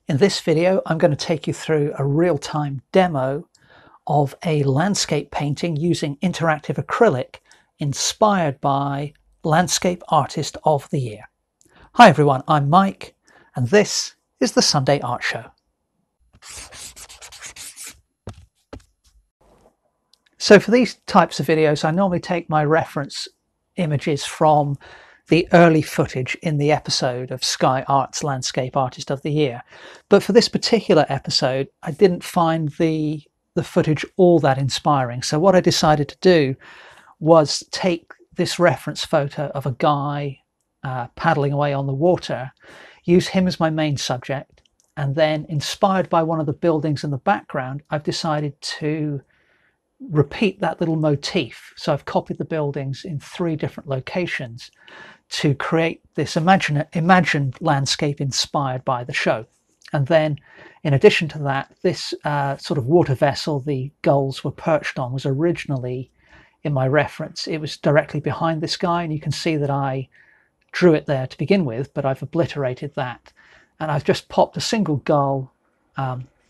In this video, I'm going to take you through a real-time demo of a landscape painting using interactive acrylic inspired by Landscape Artist of the Year. Hi everyone, I'm Mike, and this is the Sunday Art Show. So for these types of videos, I normally take my reference images from the early footage in the episode of Sky Art's Landscape Artist of the Year. But for this particular episode, I didn't find the footage all that inspiring. So what I decided to do was take this reference photo of a guy paddling away on the water, use him as my main subject, and then inspired by one of the buildings in the background, I've decided to repeat that little motif. So I've copied the buildings in 3 different locations to create this imagined landscape inspired by the show. And then in addition to that, this sort of water vessel the gulls were perched on was originally in my reference. It was directly behind this guy, and you can see that I drew it there to begin with, but I've obliterated that. And I've just popped a single gull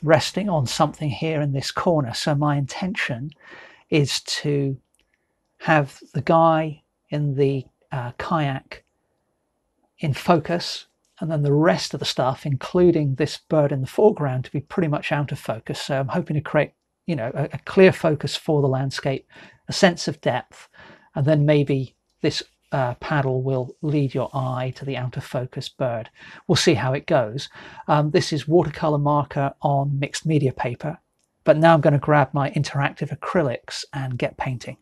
resting on something here in this corner. So my intention is to have the guy in the kayak in focus, and then the rest of the stuff, including this bird in the foreground, to be pretty much out of focus. So I'm hoping to create, a clear focus for the landscape, a sense of depth, and then maybe this paddle will lead your eye to the out of focus bird. We'll see how it goes. This is watercolor marker on mixed media paper, but now I'm going to grab my interactive acrylics and get painting.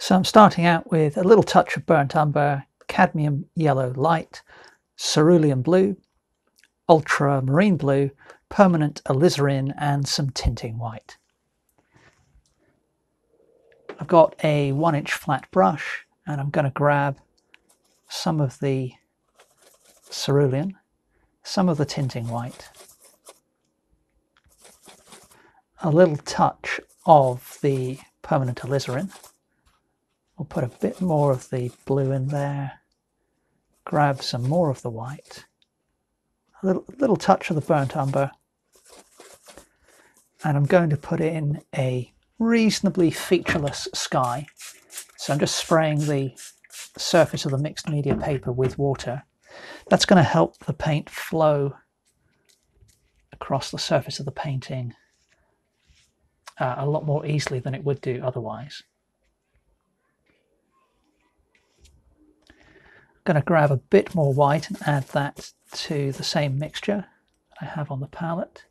So I'm starting out with a little touch of burnt umber, cadmium yellow light, cerulean blue, ultramarine blue, permanent alizarin, and some tinting white. I've got a 1-inch flat brush, and I'm going to grab some of the cerulean, some of the tinting white, a little touch of the permanent alizarin. We'll put a bit more of the blue in there, grab some more of the white, a little touch of the burnt umber, and I'm going to put in a reasonably featureless sky. So I'm just spraying the surface of the mixed media paper with water. That's going to help the paint flow across the surface of the painting a lot more easily than it would do otherwise. I'm going to grab a bit more white and add that to the same mixture I have on the palette.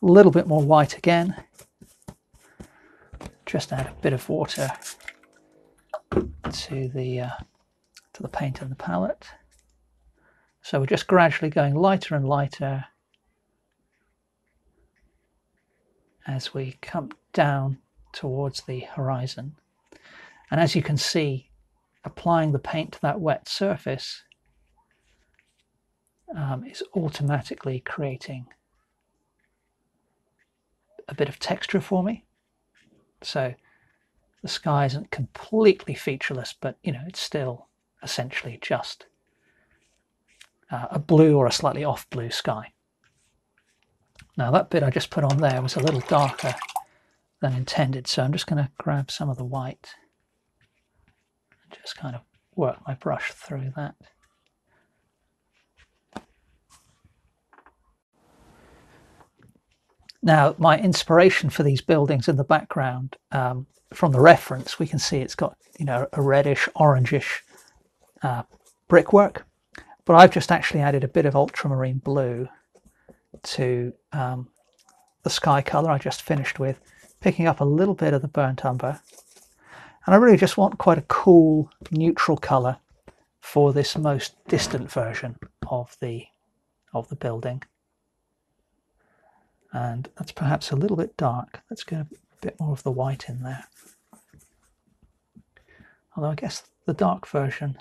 A little bit more white again. Just add a bit of water to the paint in the palette. So we're just gradually going lighter and lighter as we come down towards the horizon. And as you can see, applying the paint to that wet surface is automatically creating a bit of texture for me. So the sky isn't completely featureless, but it's still essentially just a blue or a slightly off blue sky. Now that bit I just put on there was a little darker than intended, so I'm just going to grab some of the white and just kind of work my brush through that. Now my inspiration for these buildings in the background, from the reference we can see it's got a reddish orangish brickwork, but I've just actually added a bit of ultramarine blue to the sky colour I just finished with, picking up a little bit of the burnt umber, and I really just want quite a cool neutral colour for this most distant version of the building. And that's perhaps a little bit dark. Let's get a bit more of the white in there. Although I guess the dark version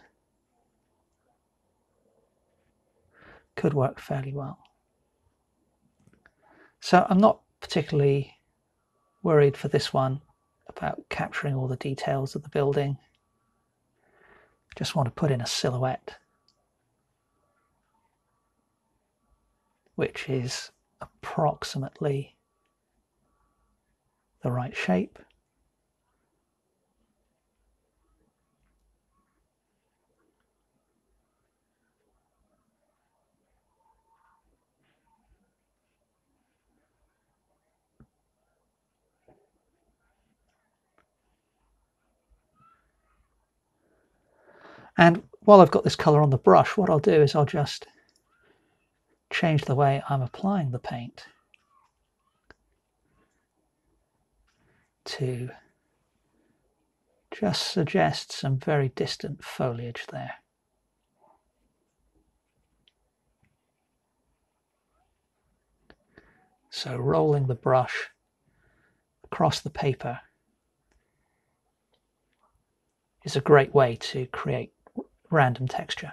could work fairly well. So I'm not particularly worried for this one about capturing all the details of the building. Just want to put in a silhouette which is approximately the right shape. And while I've got this colour on the brush, what I'll do is I'll just change the way I'm applying the paint to just suggest some very distant foliage there. So rolling the brush across the paper is a great way to create random texture.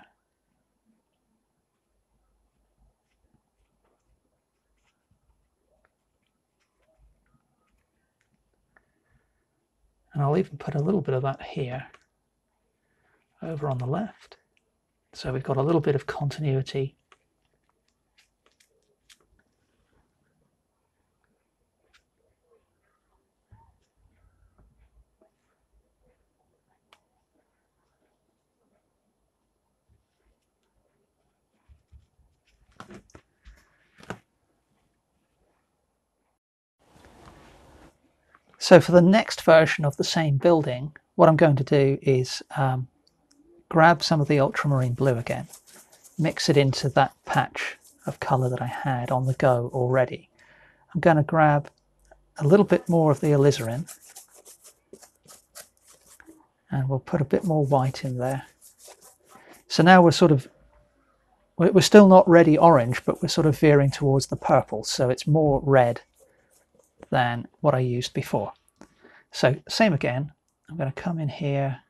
And I'll even put a little bit of that here over on the left. So we've got a little bit of continuity. So for the next version of the same building, what I'm going to do is grab some of the ultramarine blue again, mix it into that patch of colour that I had on the go already. I'm going to grab a little bit more of the alizarin and we'll put a bit more white in there. So now we're still not ready orange, but we're sort of veering towards the purple, so it's more red than what I used before. So same again, I'm going to come in here,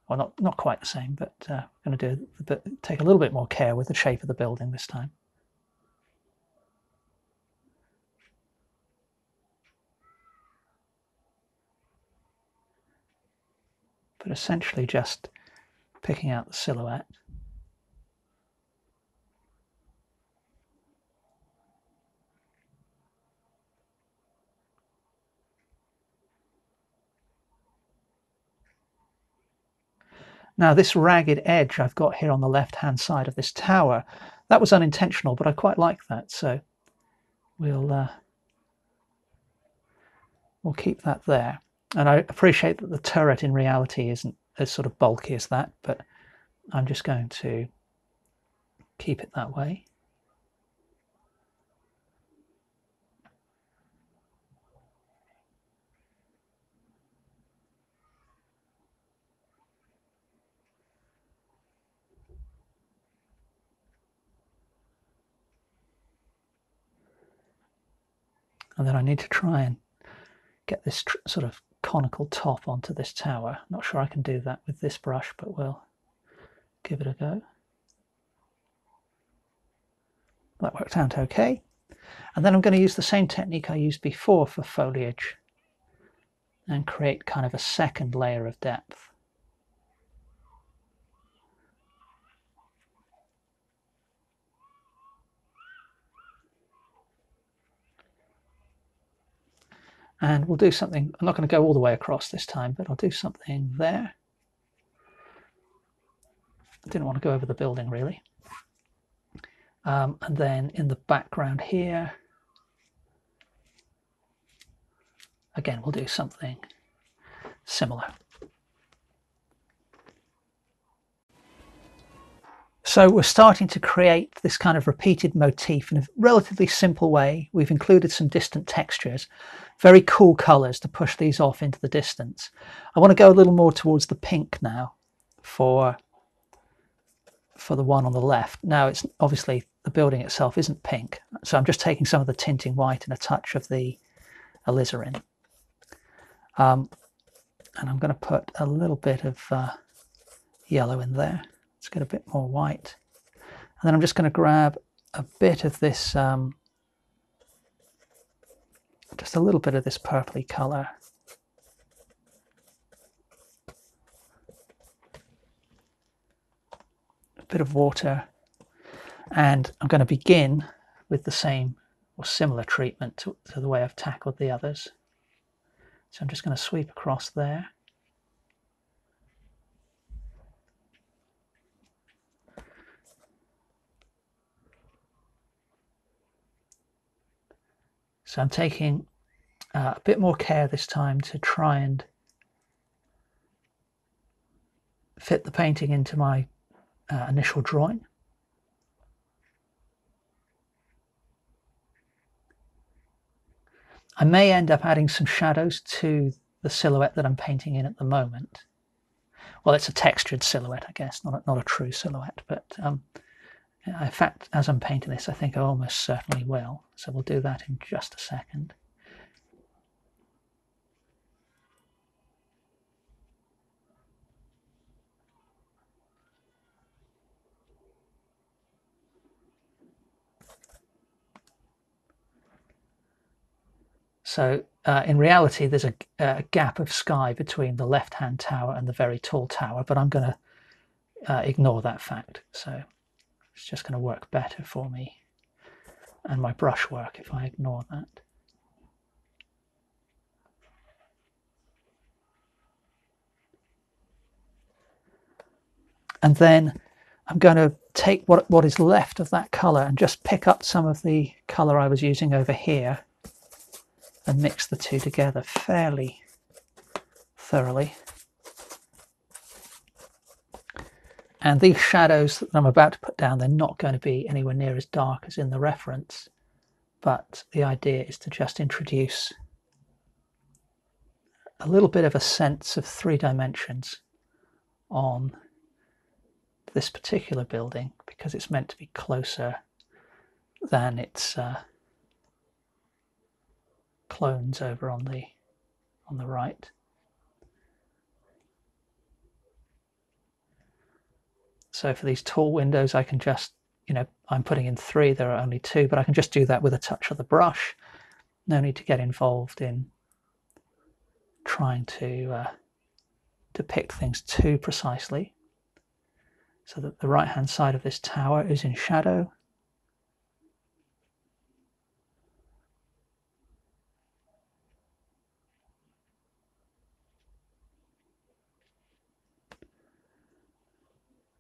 well not quite the same, but I'm going to take a little bit more care with the shape of the building this time. But essentially just picking out the silhouette. Now this ragged edge I've got here on the left hand side of this tower, that was unintentional, but I quite like that, so we'll keep that there. And I appreciate that the turret in reality isn't as sort of bulky as that, but I'm just going to keep it that way. And then I need to try and get this sort of conical top onto this tower. Not sure I can do that with this brush, but we'll give it a go. That worked out okay. And then I'm going to use the same technique I used before for foliage and create kind of a second layer of depth. And we'll do something, I'm not going to go all the way across this time, but I'll do something there. I didn't want to go over the building really. And then in the background here, again, we'll do something similar. So we're starting to create this kind of repeated motif in a relatively simple way. We've included some distant textures, very cool colors to push these off into the distance. I want to go a little more towards the pink now for the one on the left. Now it's obviously the building itself isn't pink, so I'm just taking some of the tinting white and a touch of the alizarin. And I'm going to put a little bit of yellow in there. Let's get a bit more white. And then I'm just going to grab a bit of this just a little bit of this purpley colour. A bit of water, and I'm going to begin with the same or similar treatment to the way I've tackled the others. So I'm just going to sweep across there. So I'm taking a bit more care this time to try and fit the painting into my initial drawing. I may end up adding some shadows to the silhouette that I'm painting in at the moment. Well, it's a textured silhouette, I guess, not a true silhouette, but in fact, as I'm painting this, I think I almost certainly will. So we'll do that in just a second. So in reality, there's a gap of sky between the left-hand tower and the very tall tower, but I'm going to ignore that fact. So it's just going to work better for me and my brush work if I ignore that. And then I'm going to take what is left of that colour and just pick up some of the colour I was using over here and mix the two together fairly thoroughly. And these shadows that I'm about to put down, they're not going to be anywhere near as dark as in the reference, but the idea is to just introduce a little bit of a sense of three dimensions on this particular building, because it's meant to be closer than its clones over on the right. So for these tall windows, I can just, I'm putting in 3, there are only 2, but I can just do that with a touch of the brush. No need to get involved in trying to depict things too precisely. So that the right-hand side of this tower is in shadow.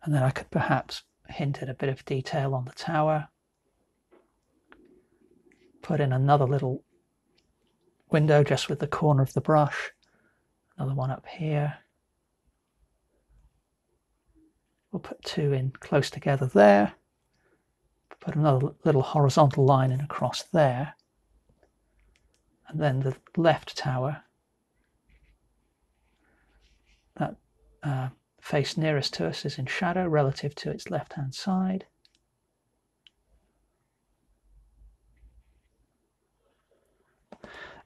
And then I could perhaps hint at a bit of detail on the tower. Put in another little window just with the corner of the brush. Another one up here. We'll put 2 in close together there. Put another little horizontal line in across there. And then the left tower, that face nearest to us, is in shadow relative to its left-hand side.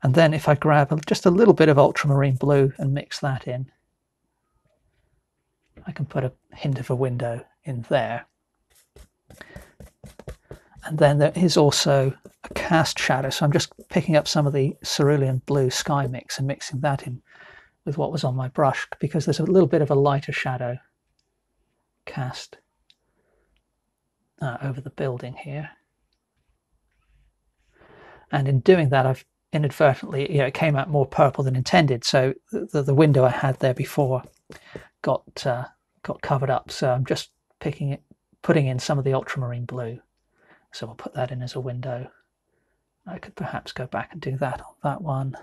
And then if I grab just a little bit of ultramarine blue and mix that in, I can put a hint of a window in there. And then there is also a cast shadow. So I'm just picking up some of the cerulean blue sky mix and mixing that in with what was on my brush, because there's a little bit of a lighter shadow cast over the building here. And in doing that, I've inadvertently, it came out more purple than intended. So the window I had there before got covered up. So I'm just putting in some of the ultramarine blue. So we'll put that in as a window. I could perhaps go back and do that on that one.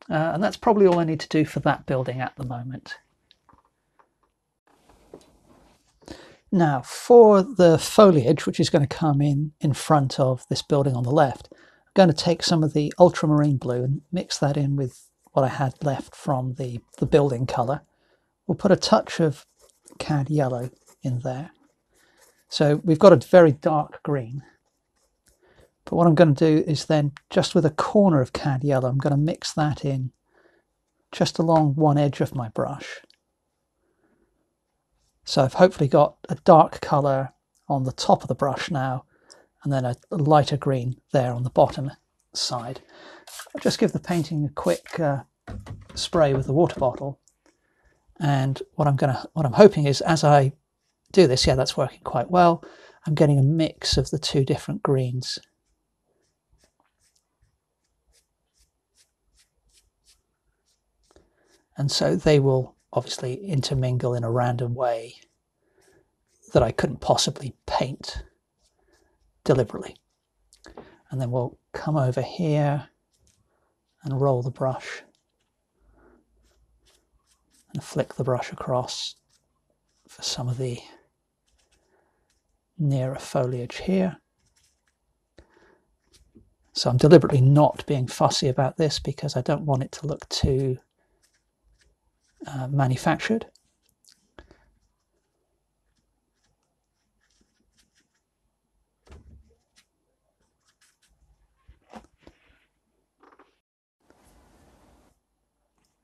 And that's probably all I need to do for that building at the moment. Now for the foliage, which is going to come in front of this building on the left, I'm going to take some of the ultramarine blue and mix that in with what I had left from the building colour. We'll put a touch of cad yellow in there. So we've got a very dark green. But what I'm going to do is then, just with a corner of cad yellow, I'm going to mix that in just along one edge of my brush. So I've hopefully got a dark colour on the top of the brush now, and then a lighter green there on the bottom. side. I'll just give the painting a quick spray with the water bottle, and what I'm hoping is, as I do this, yeah, that's working quite well. I'm getting a mix of the two different greens. And so they will obviously intermingle in a random way that I couldn't possibly paint deliberately. And then we'll come over here and roll the brush and flick the brush across for some of the nearer foliage here. So I'm deliberately not being fussy about this because I don't want it to look too manufactured.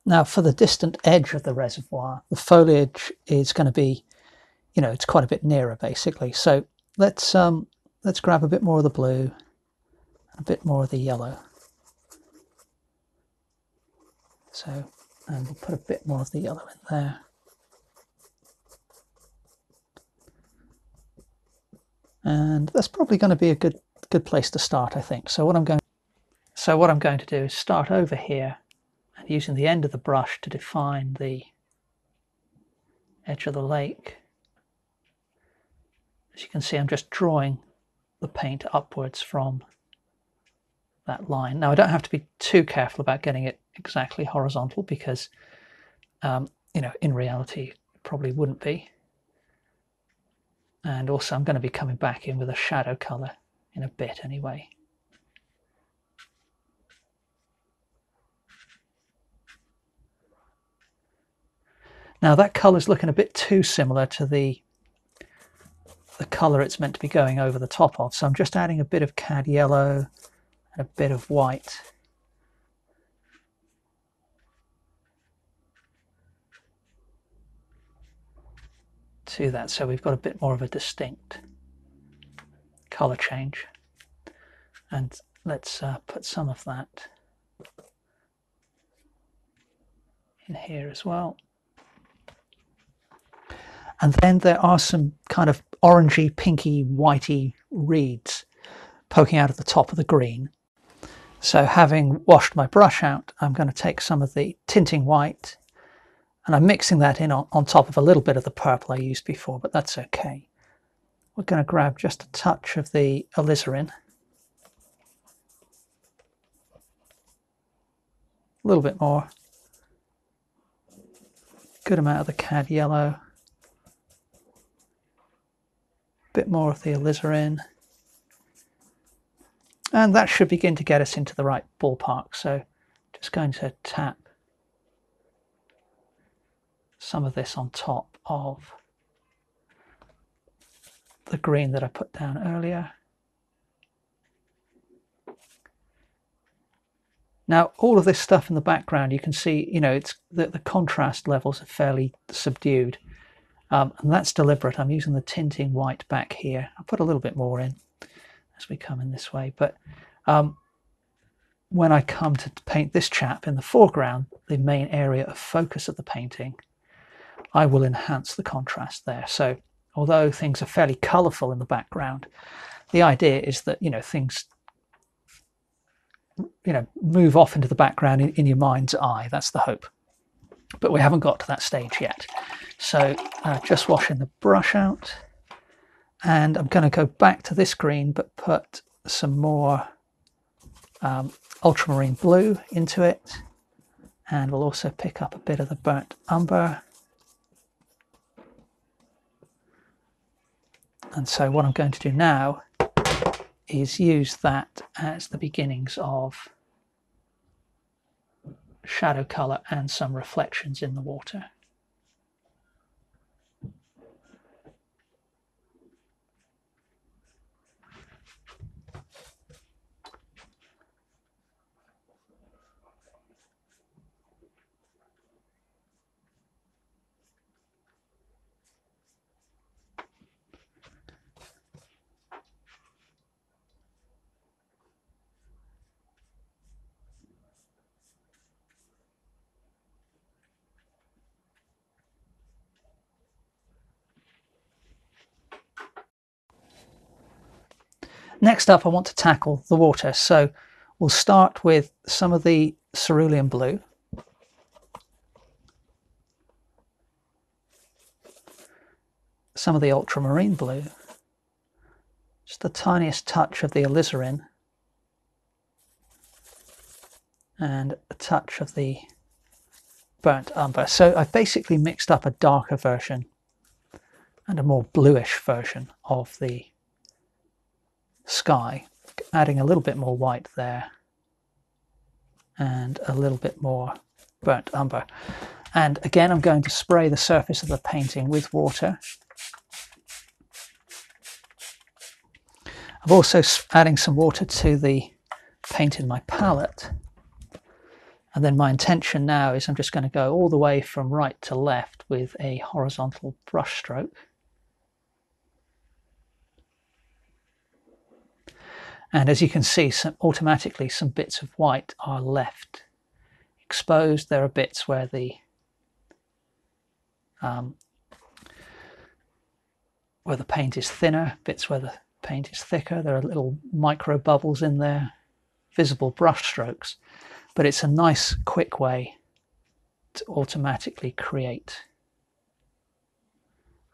Now for the distant edge of the reservoir, the foliage is going to be, it's quite a bit nearer basically. So let's grab a bit more of the blue, a bit more of the yellow. So, and we'll put a bit more of the yellow in there. And that's probably going to be a good place to start, I think. So what I'm going to do is start over here and using the end of the brush to define the edge of the lake. As you can see, I'm just drawing the paint upwards from that line. Now I don't have to be too careful about getting it exactly horizontal because, in reality, it probably wouldn't be. And also I'm going to be coming back in with a shadow colour in a bit anyway. Now that colour is looking a bit too similar to the colour it's meant to be going over the top of, so I'm just adding a bit of cad yellow and a bit of white. To that, so we've got a bit more of a distinct colour change. And let's put some of that in here as well. And then there are some kind of orangey, pinky, whitey reeds poking out of the top of the green. So having washed my brush out, I'm going to take some of the tinting white and I'm mixing that in on top of a little bit of the purple I used before, but that's okay. We're going to grab just a touch of the alizarin, a little bit more, good amount of the cad yellow, a bit more of the alizarin, and that should begin to get us into the right ballpark. So just going to tap some of this on top of the green that I put down earlier. Now all of this stuff in the background, you can see, it's the contrast levels are fairly subdued, and that's deliberate. I'm using the tinting white back here. I'll put a little bit more in as we come in this way, but when I come to paint this chap in the foreground, the main area of focus of the painting, I will enhance the contrast there. So although things are fairly colourful in the background, the idea is that things move off into the background in your mind's eye. That's the hope, but we haven't got to that stage yet. So just washing the brush out, and I'm going to go back to this green but put some more ultramarine blue into it, and we'll also pick up a bit of the burnt umber. And so what I'm going to do now is use that as the beginnings of shadow colour and some reflections in the water. Next up, I want to tackle the water. So we'll start with some of the cerulean blue. Some of the ultramarine blue. Just the tiniest touch of the alizarin. And a touch of the burnt umber. So I've basically mixed up a darker version and a more bluish version of the sky, adding a little bit more white there and a little bit more burnt umber. And again, I'm going to spray the surface of the painting with water. I'm also adding some water to the paint in my palette. And then my intention now is I'm just going to go all the way from right to left with a horizontal brush stroke. And as you can see, automatically some bits of white are left exposed. There are bits where the paint is thinner, bits where the paint is thicker. There are little micro bubbles in there, visible brush strokes. But it's a nice, quick way to automatically create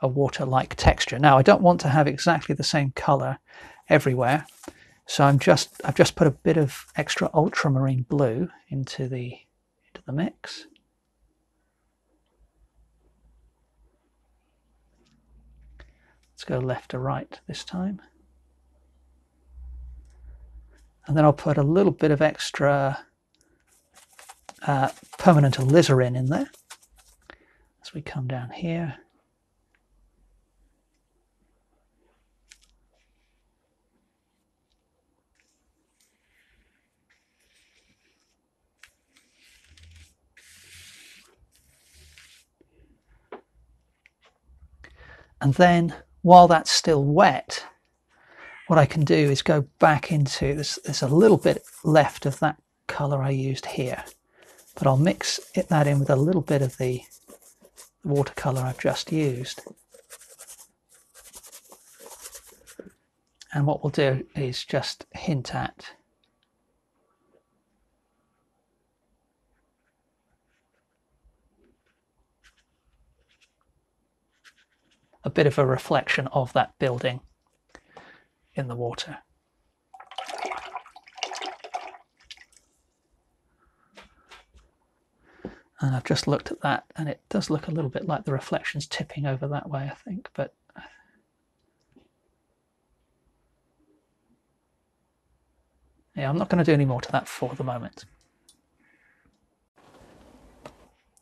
a water-like texture. Now, I don't want to have exactly the same color everywhere. So I've just put a bit of extra ultramarine blue into the mix. Let's go left to right this time. And then I'll put a little bit of extra permanent alizarin in there as we come down here. And then while that's still wet, what I can do is go back into, there's a little bit left of that colour I used here, but I'll mix that in with a little bit of the watercolour I've just used. And what we'll do is just hint at a bit of a reflection of that building in the water. And I've just looked at that, and it does look a little bit like the reflection's tipping over that way, I think, but yeah, I'm not going to do any more to that for the moment.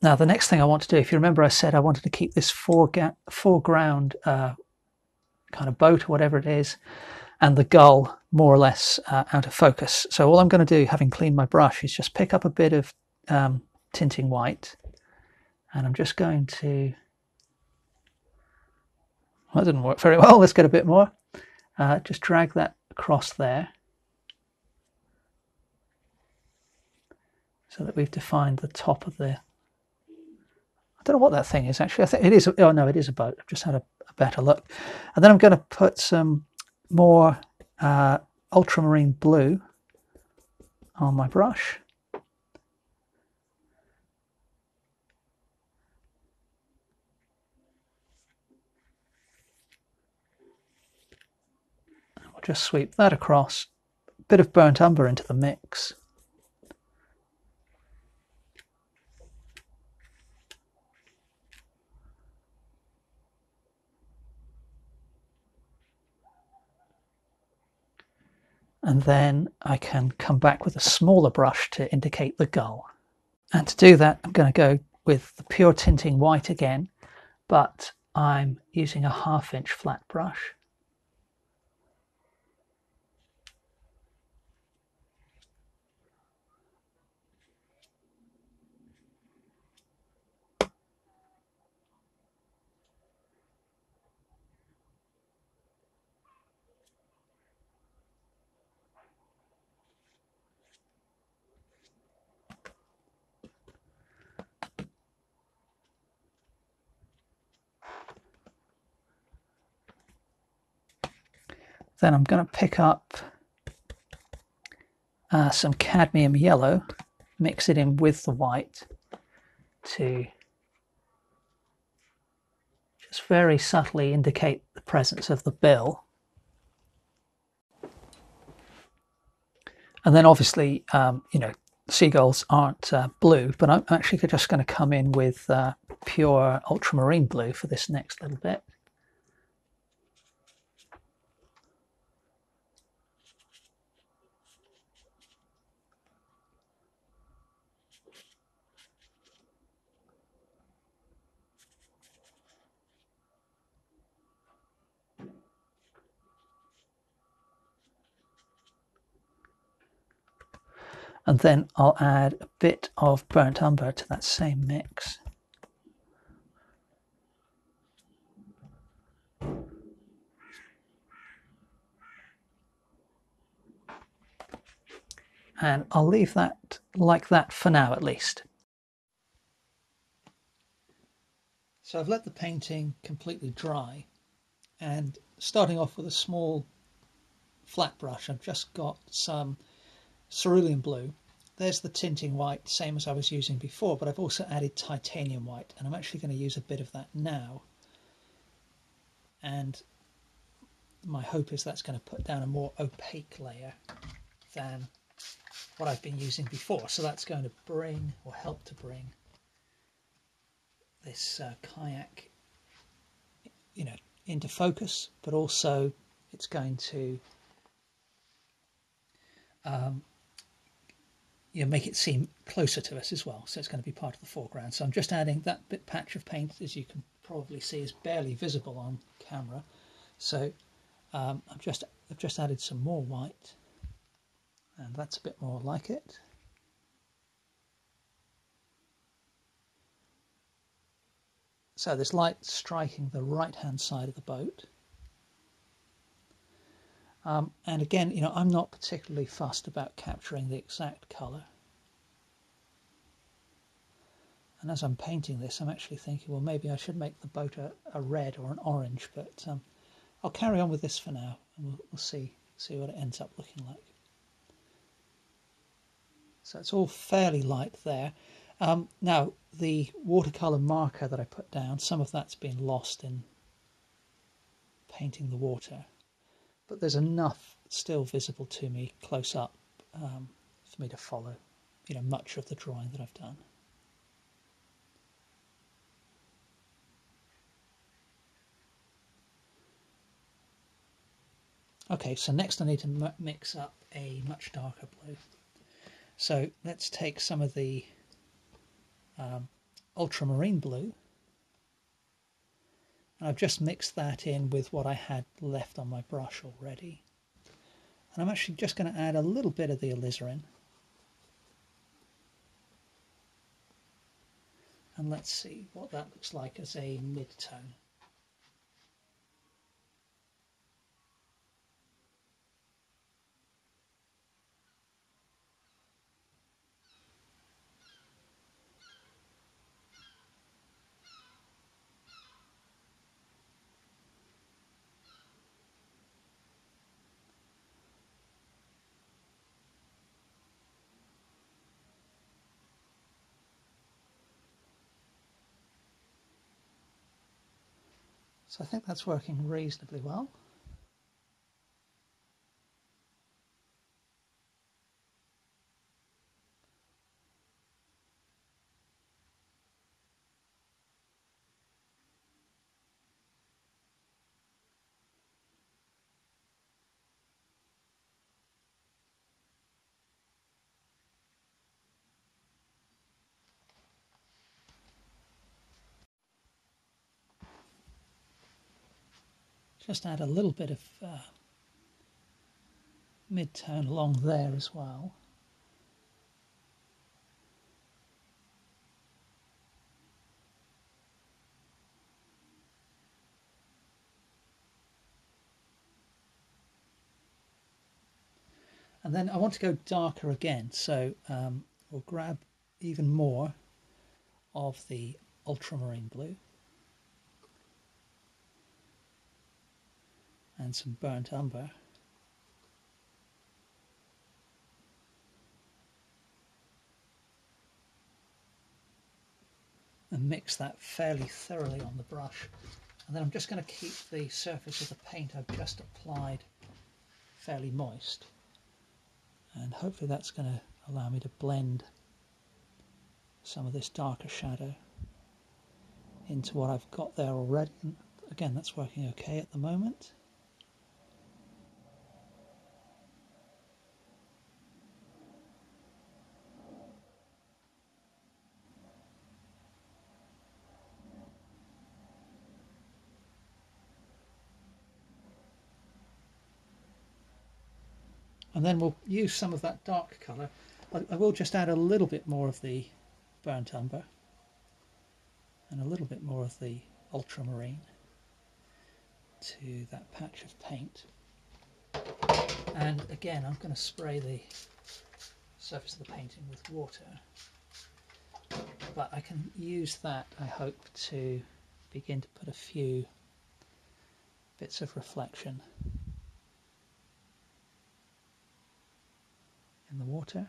Now, the next thing I want to do, if you remember, I said I wanted to keep this foreground kind of boat or whatever it is, and the gull more or less out of focus. So all I'm going to do, having cleaned my brush, is just pick up a bit of tinting white, and I'm just going to, well, that didn't work very well, let's get a bit more. Just drag that across there so that we've defined the top of the, I don't know what that thing is actually. I think it is, oh no, it is a boat. I've just had a better look. And then I'm going to put some more ultramarine blue on my brush. We'll just sweep that across. A bit of burnt umber into the mix. And then I can come back with a smaller brush to indicate the gull. And to do that, I'm going to go with the pure tinting white again, but I'm using a 1/2 inch flat brush. Then I'm going to pick up some cadmium yellow, mix it in with the white to just very subtly indicate the presence of the bill. And then obviously, you know, seagulls aren't blue, but I'm actually just going to come in with pure ultramarine blue for this next little bit. And then I'll add a bit of burnt umber to that same mix. And I'll leave that like that for now at least. So I've let the painting completely dry, and starting off with a small flat brush, I've just got some cerulean blue. There's the tinting white, same as I was using before, but I've also added titanium white, and I'm actually going to use a bit of that now. And my hope is that's going to put down a more opaque layer than what I've been using before. So that's going to bring, or help to bring, this kayak, you know, into focus, but also it's going to you know, make it seem closer to us as well. So it's going to be part of the foreground. So I'm just adding that bit patch of paint, as you can probably see, is barely visible on camera. So I've just added some more white, and that's a bit more like it. So there's light striking the right-hand side of the boat. And again, you know, I'm not particularly fussed about capturing the exact colour. And as I'm painting this, I'm actually thinking, well, maybe I should make the boat a red or an orange, but I'll carry on with this for now, and we'll see what it ends up looking like. So it's all fairly light there. Now, the watercolour marker that I put down, some of that's been lost in painting the water, but there's enough still visible to me close up for me to follow, you know, much of the drawing that I've done. Okay, so next I need to mix up a much darker blue. So let's take some of the ultramarine blue, and I've just mixed that in with what I had left on my brush already. And I'm actually just going to add a little bit of the alizarin. And let's see what that looks like as a mid-tone. So I think that's working reasonably well. Just add a little bit of mid-tone along there as well. And then I want to go darker again, so we'll grab even more of the ultramarine blue and some burnt umber. and mix that fairly thoroughly on the brush. And then I'm just going to keep the surface of the paint I've just applied fairly moist. And hopefully that's going to allow me to blend some of this darker shadow into what I've got there already. And again, that's working okay at the moment. And then we'll use some of that dark colour. I will just add a little bit more of the burnt umber and a little bit more of the ultramarine to that patch of paint. And again, I'm going to spray the surface of the painting with water, but I can use that, I hope, to begin to put a few bits of reflection in the water.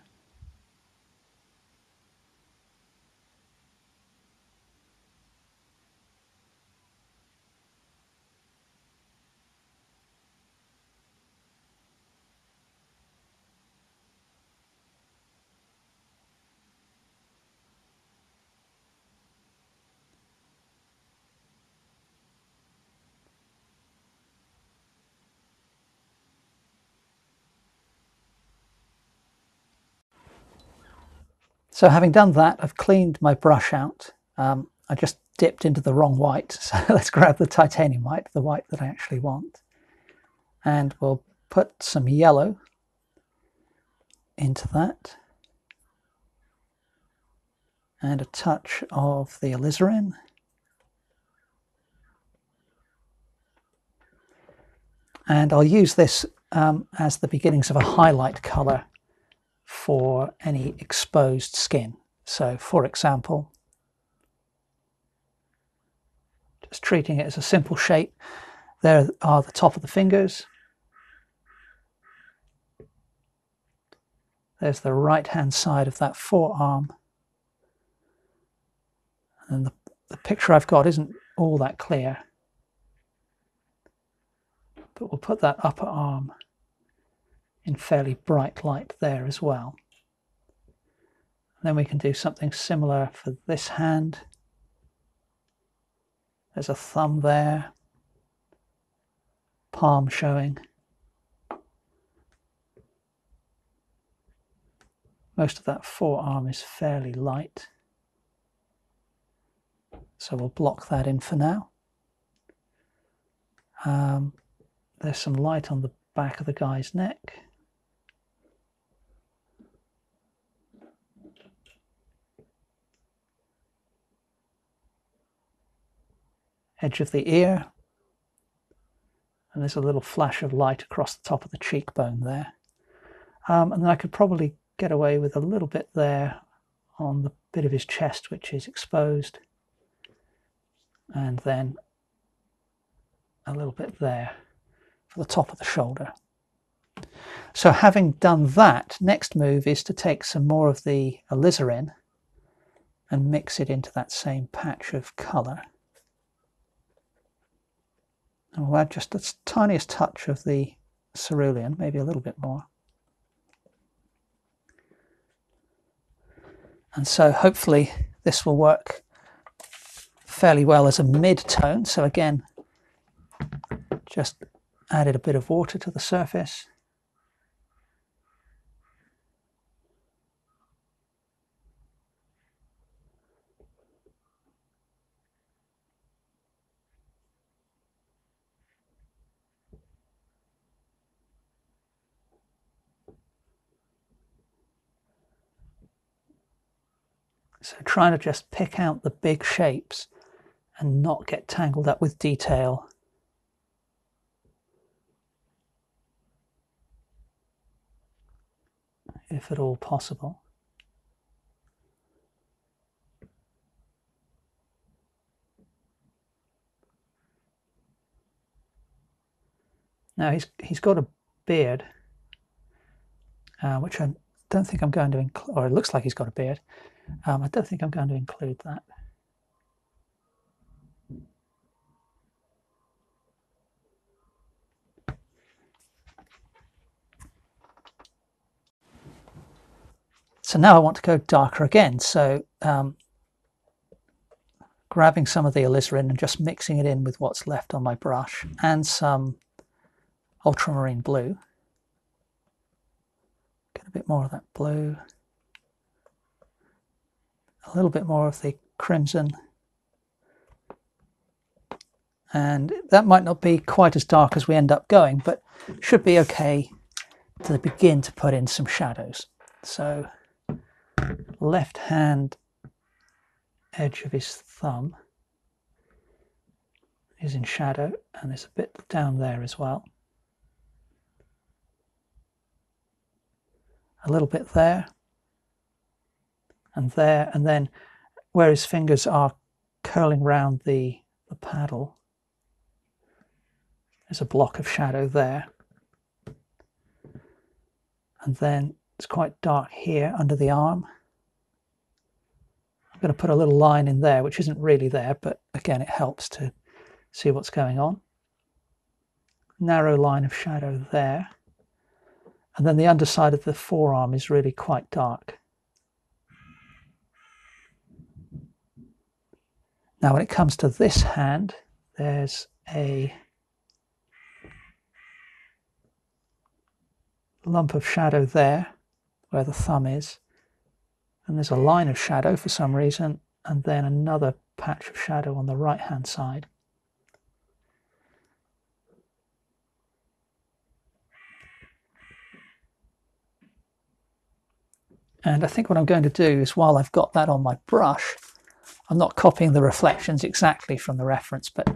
So having done that, I've cleaned my brush out. I just dipped into the wrong white, so let's grab the titanium white, the white that I actually want. And we'll put some yellow into that. And a touch of the alizarin. And I'll use this as the beginnings of a highlight colour for any exposed skin. So, for example, just treating it as a simple shape. There are the top of the fingers. There's the right-hand side of that forearm. And the picture I've got isn't all that clear. But we'll put that upper arm in fairly bright light there as well. And then we can do something similar for this hand. There's a thumb there, palm showing. Most of that forearm is fairly light, so we'll block that in for now. There's some light on the back of the guy's neck. Edge of the ear. And there's a little flash of light across the top of the cheekbone there. And then I could probably get away with a little bit there on the bit of his chest which is exposed. And then a little bit there for the top of the shoulder. So having done that, next move is to take some more of the alizarin and mix it into that same patch of colour. And we'll add just the tiniest touch of the cerulean, maybe a little bit more. And so hopefully this will work fairly well as a mid-tone. So again, just added a bit of water to the surface. So trying to just pick out the big shapes and not get tangled up with detail. If at all possible. Now he's got a beard, which I don't think I'm going to include, or it looks like he's got a beard. I don't think I'm going to include that. So now I want to go darker again. So grabbing some of the alizarin and just mixing it in with what's left on my brush and some ultramarine blue. Get a bit more of that blue. A little bit more of the crimson. And that might not be quite as dark as we end up going, but should be okay to begin to put in some shadows. So left hand edge of his thumb is in shadow, and there's a bit down there as well. A little bit there, and then where his fingers are curling round the paddle, there's a block of shadow there. And then it's quite dark here under the arm. I'm going to put a little line in there, which isn't really there, but again, it helps to see what's going on. Narrow line of shadow there. And then the underside of the forearm is really quite dark. Now, when it comes to this hand, there's a lump of shadow there where the thumb is, and there's a line of shadow for some reason, and then another patch of shadow on the right hand side. And I think what I'm going to do is, while I've got that on my brush, I'm not copying the reflections exactly from the reference, but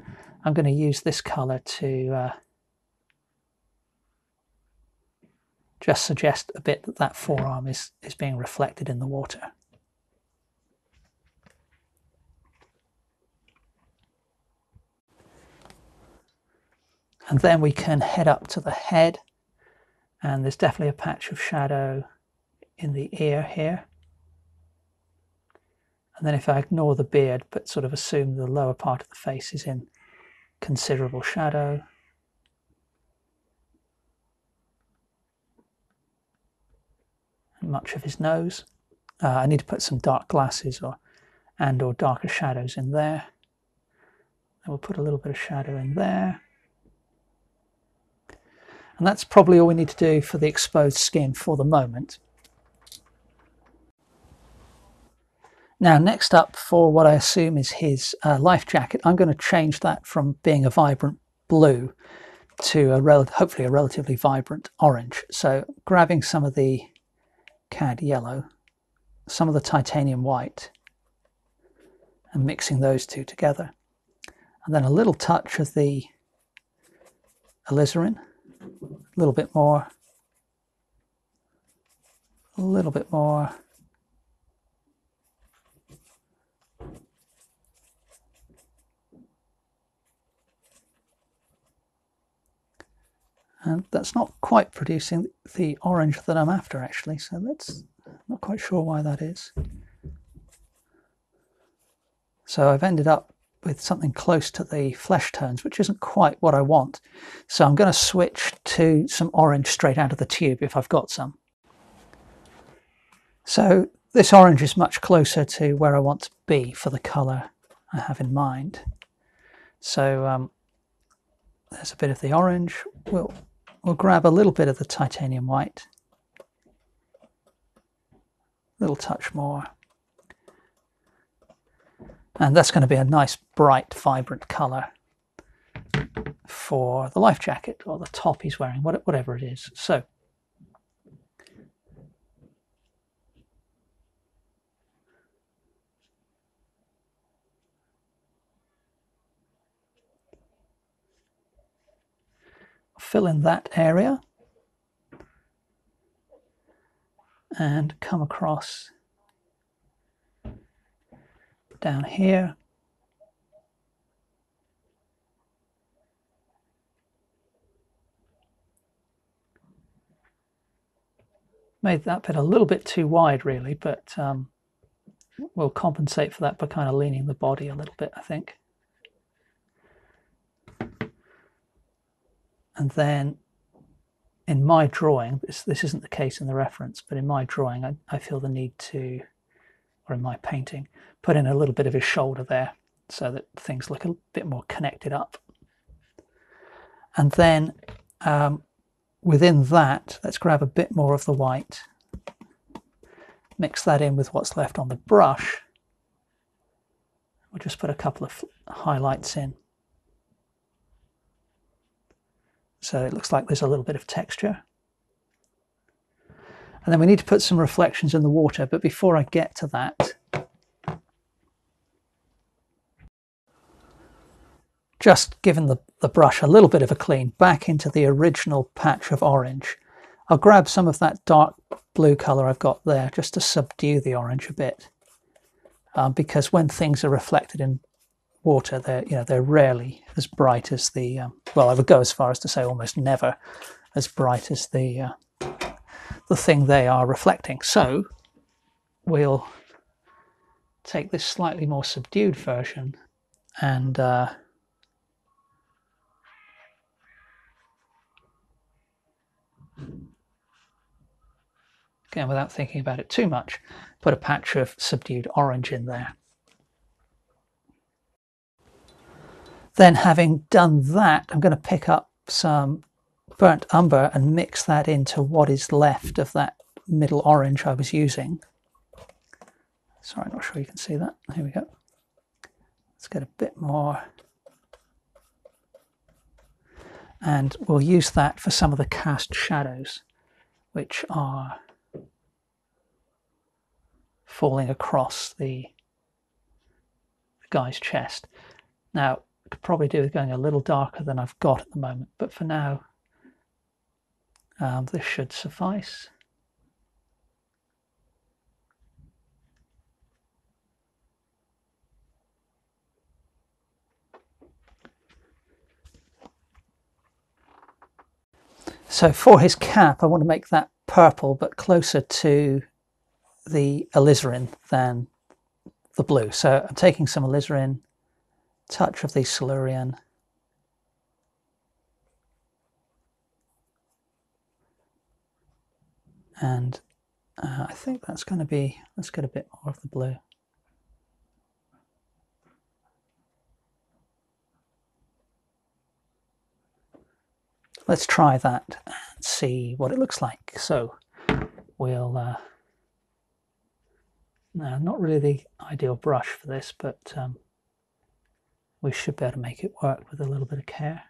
I'm going to use this colour to just suggest a bit that that forearm is being reflected in the water. And then we can head up to the head, and there's definitely a patch of shadow in the ear here. And then if I ignore the beard but sort of assume the lower part of the face is in considerable shadow. Much of his nose. I need to put some dark glasses or darker shadows in there. And we'll put a little bit of shadow in there. And that's probably all we need to do for the exposed skin for the moment. Now, next up, for what I assume is his life jacket, I'm going to change that from being a vibrant blue to hopefully a relatively vibrant orange. So grabbing some of the cad yellow, some of the titanium white, and mixing those two together, and then a little touch of the alizarin, a little bit more, a little bit more, and that's not quite producing the orange that I'm after, actually, so that's not quite sure why that is. So I've ended up with something close to the flesh tones, which isn't quite what I want. So I'm going to switch to some orange straight out of the tube if I've got some. So this orange is much closer to where I want to be for the colour I have in mind. So there's a bit of the orange. We'll grab a little bit of the titanium white, a little touch more, and that's going to be a nice bright vibrant colour for the life jacket or the top he's wearing, whatever it is. So fill in that area and come across down here. Made that bit a little bit too wide really, but we'll compensate for that by kind of leaning the body a little bit, I think. And then in my drawing, this isn't the case in the reference, but in my drawing I feel the need to, or in my painting, put in a little bit of his shoulder there so that things look a bit more connected up. And then within that, let's grab a bit more of the white, mix that in with what's left on the brush. We'll just put a couple of highlights in, so it looks like there's a little bit of texture. And then we need to put some reflections in the water, but before I get to that, just giving the brush a little bit of a clean back into the original patch of orange. I'll grab some of that dark blue colour I've got there just to subdue the orange a bit, because when things are reflected in water, they're rarely as bright as the well, I would go as far as to say almost never as bright as the thing they are reflecting. So we'll take this slightly more subdued version and again, without thinking about it too much, put a patch of subdued orange in there. Then, having done that, I'm going to pick up some burnt umber and mix that into what is left of that middle orange I was using. Sorry, I'm not sure you can see that. Here we go. Let's get a bit more. And we'll use that for some of the cast shadows, which are falling across the guy's chest. Now, I could probably do with going a little darker than I've got at the moment, but for now, this should suffice. So for his cap, I want to make that purple, but closer to the alizarin than the blue. So I'm taking some alizarin, touch of the celurian, and I think that's going to be, let's get a bit more of the blue. Let's try that and see what it looks like. So we'll, no, not really the ideal brush for this, but we should be able to make it work with a little bit of care.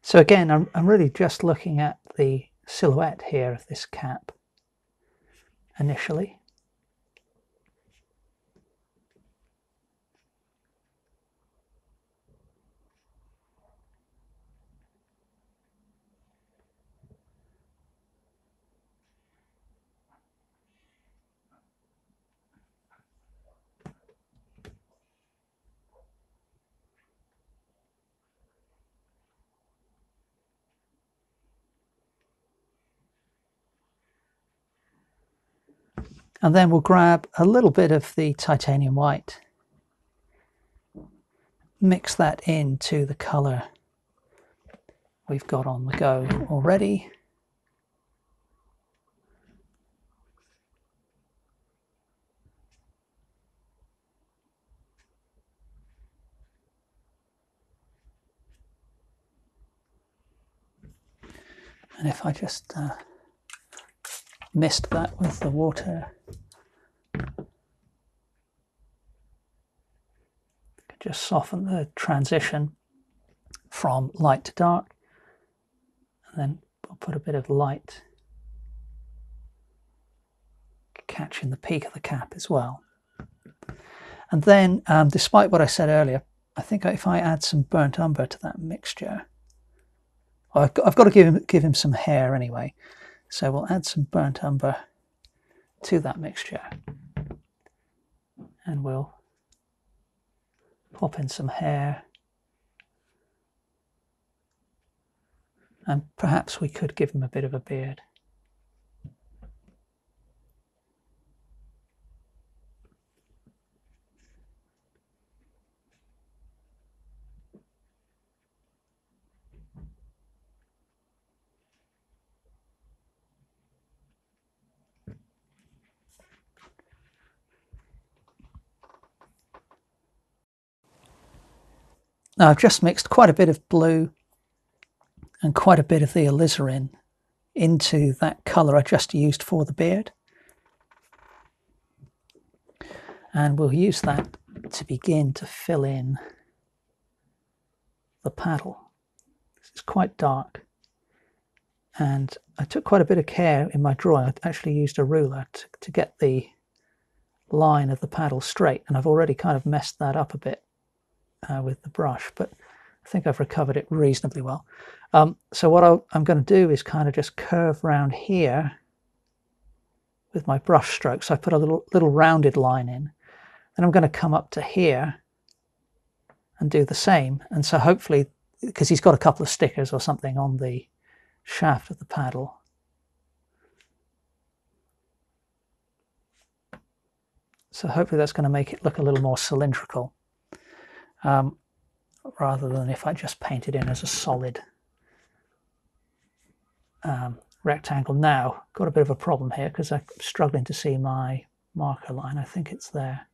So again, I'm really just looking at the silhouette here of this cap initially. And then we'll grab a little bit of the titanium white, mix that into the colour we've got on the go already. And if I just mist that with the water, just soften the transition from light to dark, and then I'll put a bit of light catching the peak of the cap as well. And then, despite what I said earlier, I think if I add some burnt umber to that mixture, I've got to give him some hair anyway. So we'll add some burnt umber to that mixture, and we'll pop in some hair, and perhaps we could give him a bit of a beard. Now I've just mixed quite a bit of blue and quite a bit of the alizarin into that colour I just used for the beard. And we'll use that to begin to fill in the paddle. It's quite dark, and I took quite a bit of care in my drawing. I actually used a ruler to get the line of the paddle straight, and I've already kind of messed that up a bit with the brush, but I think I've recovered it reasonably well. So what I'm going to do is kind of just curve around here with my brush stroke. So I put a little rounded line in, and I'm going to come up to here and do the same. And so hopefully, because he's got a couple of stickers or something on the shaft of the paddle, so hopefully that's going to make it look a little more cylindrical, rather than if I just paint it in as a solid rectangle. Now, got a bit of a problem here because I'm struggling to see my marker line. I think it's there.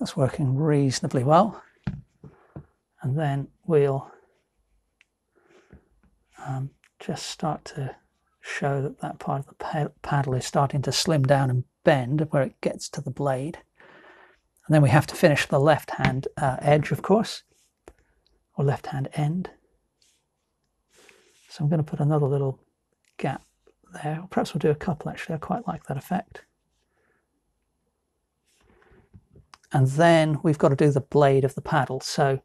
That's working reasonably well. And then we'll just start to show that that part of the paddle is starting to slim down and bend where it gets to the blade. And then we have to finish the left hand edge, of course, or left hand end. So I'm going to put another little gap there. Perhaps we'll do a couple, actually. I quite like that effect. And then we've got to do the blade of the paddle. So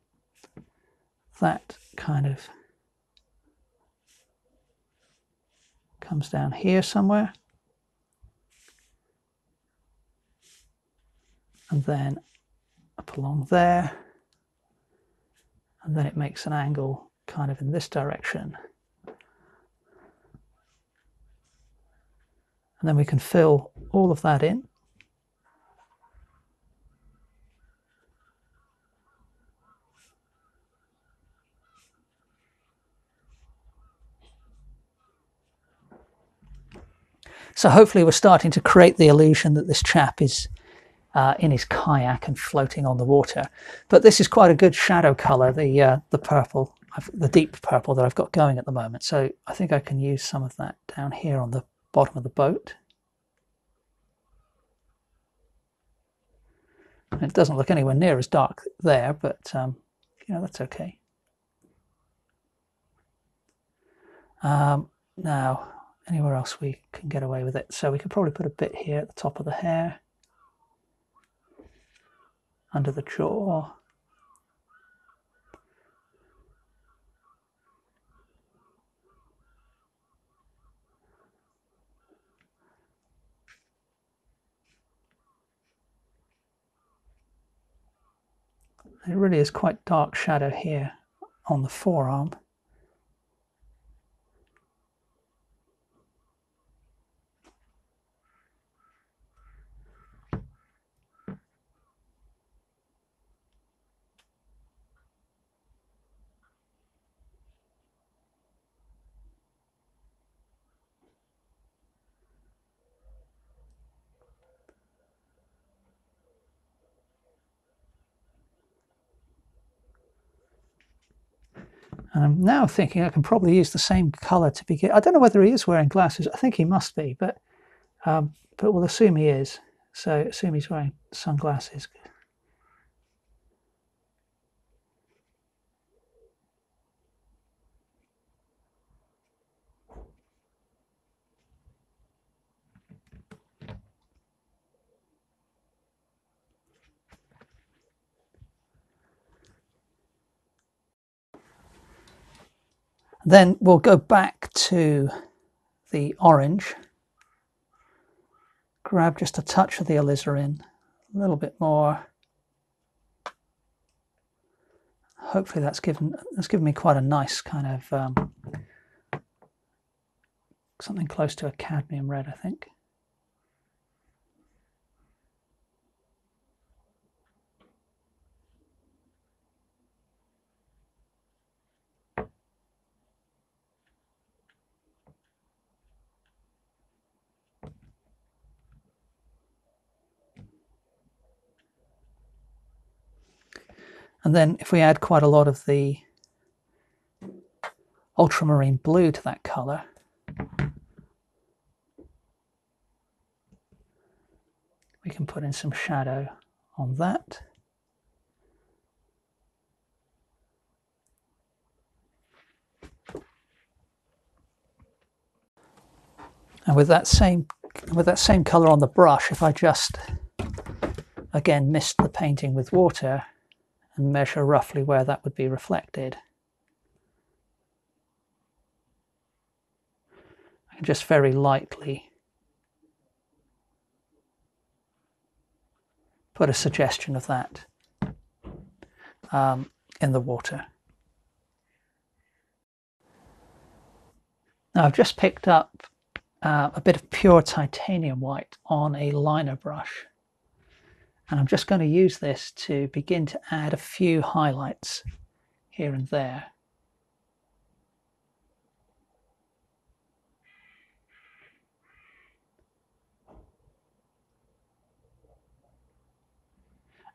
that kind of comes down here somewhere. And then up along there. And then it makes an angle kind of in this direction. And then we can fill all of that in. So hopefully we're starting to create the illusion that this chap is in his kayak and floating on the water. But this is quite a good shadow colour, the purple, the deep purple that I've got going at the moment. So I think I can use some of that down here on the bottom of the boat. And it doesn't look anywhere near as dark there, but you know, that's okay. Now, anywhere else we can get away with it. So we could probably put a bit here at the top of the hair, under the jaw. It really is quite dark shadow here on the forearm. And I'm now thinking I can probably use the same colour to begin. I don't know whether he is wearing glasses. I think he must be, but we'll assume he is. So assume he's wearing sunglasses. Then we'll go back to the orange, grab just a touch of the alizarin, a little bit more. Hopefully that's given me quite a nice kind of something close to a cadmium red, I think. And then if we add quite a lot of the ultramarine blue to that colour, we can put in some shadow on that. And with that same colour on the brush, if I just again mist the painting with water and measure roughly where that would be reflected, I can just very lightly put a suggestion of that in the water. Now I've just picked up a bit of pure titanium white on a liner brush, and I'm just going to use this to begin to add a few highlights here and there.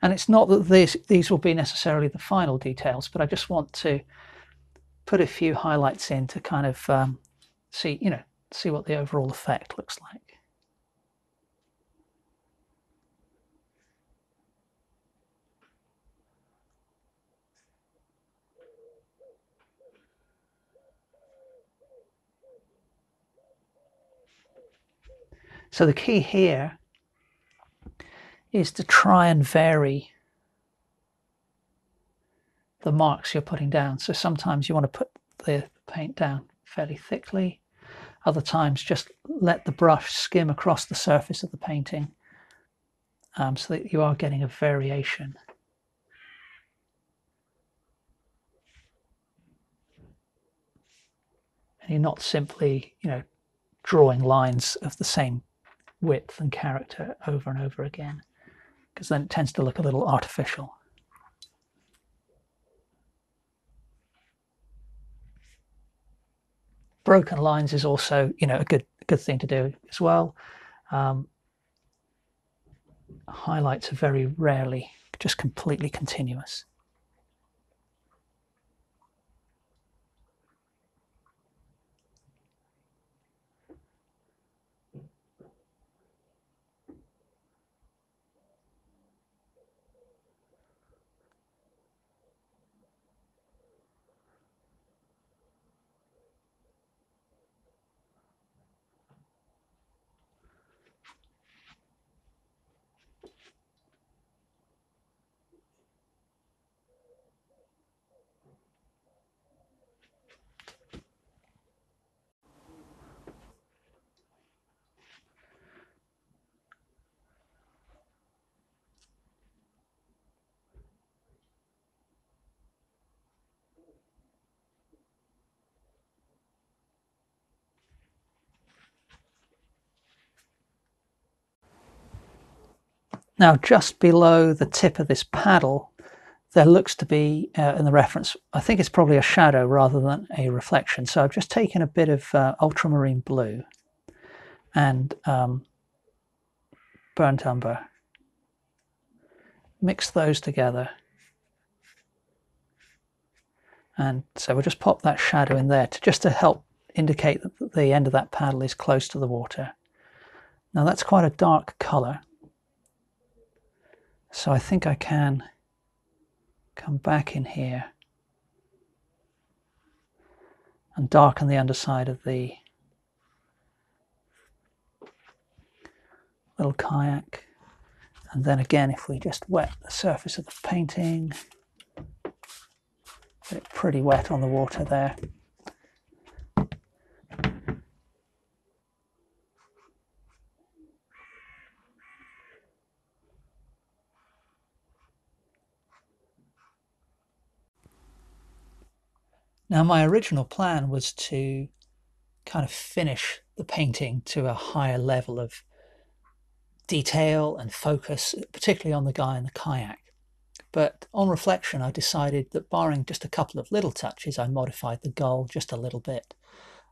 And it's not that these will be necessarily the final details, but I just want to put a few highlights in to kind of see what the overall effect looks like. So the key here is to try and vary the marks you're putting down. So sometimes you want to put the paint down fairly thickly. Other times just let the brush skim across the surface of the painting so that you are getting a variation. And you're not simply, drawing lines of the same width and character over and over again, because then it tends to look a little artificial. Broken lines is also, a good thing to do as well. Highlights are very rarely just completely continuous. Now, just below the tip of this paddle, there looks to be, in the reference, I think it's probably a shadow rather than a reflection. So I've just taken a bit of ultramarine blue and burnt umber, mix those together. And so we'll just pop that shadow in there just to help indicate that the end of that paddle is close to the water. Now that's quite a dark colour. So I think I can come back in here and darken the underside of the little kayak. And then again, if we just wet the surface of the painting, get it pretty wet on the water there. Now, my original plan was to kind of finish the painting to a higher level of detail and focus, particularly on the guy in the kayak. But on reflection, I decided that barring just a couple of little touches, I modified the gull just a little bit.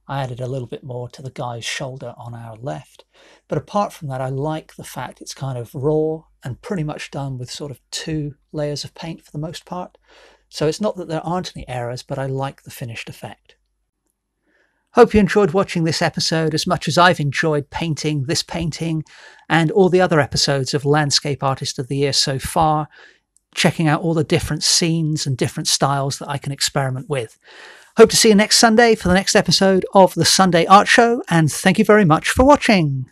I added a little bit more to the guy's shoulder on our left. But apart from that, I like the fact it's kind of raw and pretty much done with sort of 2 layers of paint for the most part. So it's not that there aren't any errors, but I like the finished effect. Hope you enjoyed watching this episode as much as I've enjoyed painting this painting and all the other episodes of Landscape Artist of the Year so far, checking out all the different scenes and different styles that I can experiment with. Hope to see you next Sunday for the next episode of the Sunday Art Show, and thank you very much for watching.